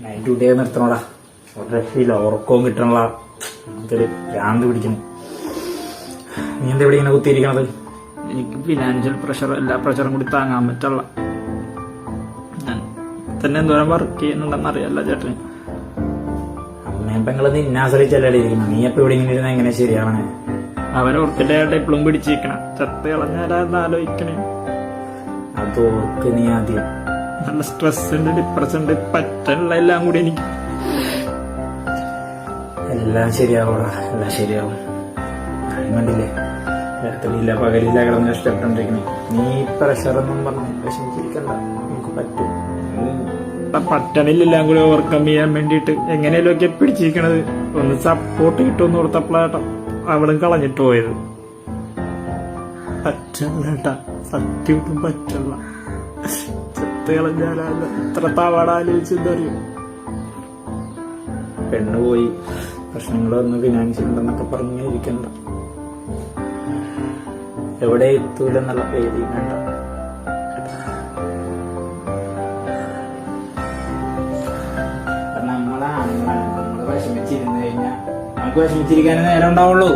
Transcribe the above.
Night duty നിർത്തണോടാ. ഒരു രക്ഷയില്ല, ഉറക്കവും കിട്ടണല്ല. നമുക്കൊരു ഭ്രാന്ത് പിടിക്കണം. നീ എന്താ ഇവിടെ ഇങ്ങനെ കുത്തിയിരിക്കണത്? എനിക്ക് ഫിനാൻഷ്യൽ പ്രഷർ, എല്ലാ പ്രഷറും കൂടി താങ്ങാൻ പറ്റുള്ള. ഞാൻ തന്നെ എന്തോരം വർക്ക് ചെയ്യുന്നുണ്ടെന്ന് അറിയാല്ല ചേട്ടന്. അമ്മയും പെങ്ങളും നിന്നെ ആശ്രയിച്ചല്ലേ ഇരിക്കണം. നീ എപ്പോ ഇവിടെ ഇങ്ങനെ ഇരുന്ന എങ്ങനെ ശരിയാവണേ? അവനോർത്തിട്ട് എപ്പോഴും പിടിച്ചിരിക്കണം. ചത്ത് കളഞ്ഞാലാന്ന് ആലോചിക്കണേ. അത് ഓർക്ക് നീ ആദ്യം. നല്ല സ്ട്രെസ് ഉണ്ട്, ഡിപ്രഷൻ ഉണ്ട്, പറ്റുള്ള എല്ലാം കൂടി എനിക്ക്. എല്ലാം ശരിയാവൂടാ, എല്ലാം ശരിയാവും. കണ്ടില്ലേ, രാത്രിയില്ല പകലില്ല കിടന്ന് കഷ്ടപ്പെട്ടിരിക്കണേ. നീ പ്രഷറൊന്നും പറഞ്ഞു വിഷമിച്ചിരിക്കണ്ട, നമുക്ക് പറ്റും. പറ്റണില്ലെല്ലാം കൂടി ഓവർകം ചെയ്യാൻ വേണ്ടിട്ട് എങ്ങനെയല്ലോ ഒക്കെ പിടിച്ചിരിക്കണത്. ഒന്ന് സപ്പോർട്ട് കിട്ടുമെന്ന് ഓർത്തപ്പോഴാട്ടോ അവളും കളഞ്ഞിട്ട് പോയത്. പറ്റണേട്ടാ, സത്യം പറ്റുള്ള. ചത്ത് കളഞ്ഞാലല്ല എത്ര തവണ ആലോചിച്ചെന്തറിയും. പെണ്ണ് പോയി, പ്രശ്നങ്ങളൊന്നും ഫിനാൻഷ്യൽ ഉണ്ടെന്നൊക്കെ പറഞ്ഞിരിക്കണ്ട. എവിടെ എത്തൂലെന്നുള്ള പേടി വേണ്ട. നമ്മള് വിഷമിച്ചിരുന്നു കഴിഞ്ഞാൽ നമുക്ക് വിഷമിച്ചിരിക്കാനേ നേരം ഉണ്ടാവുള്ളൂ.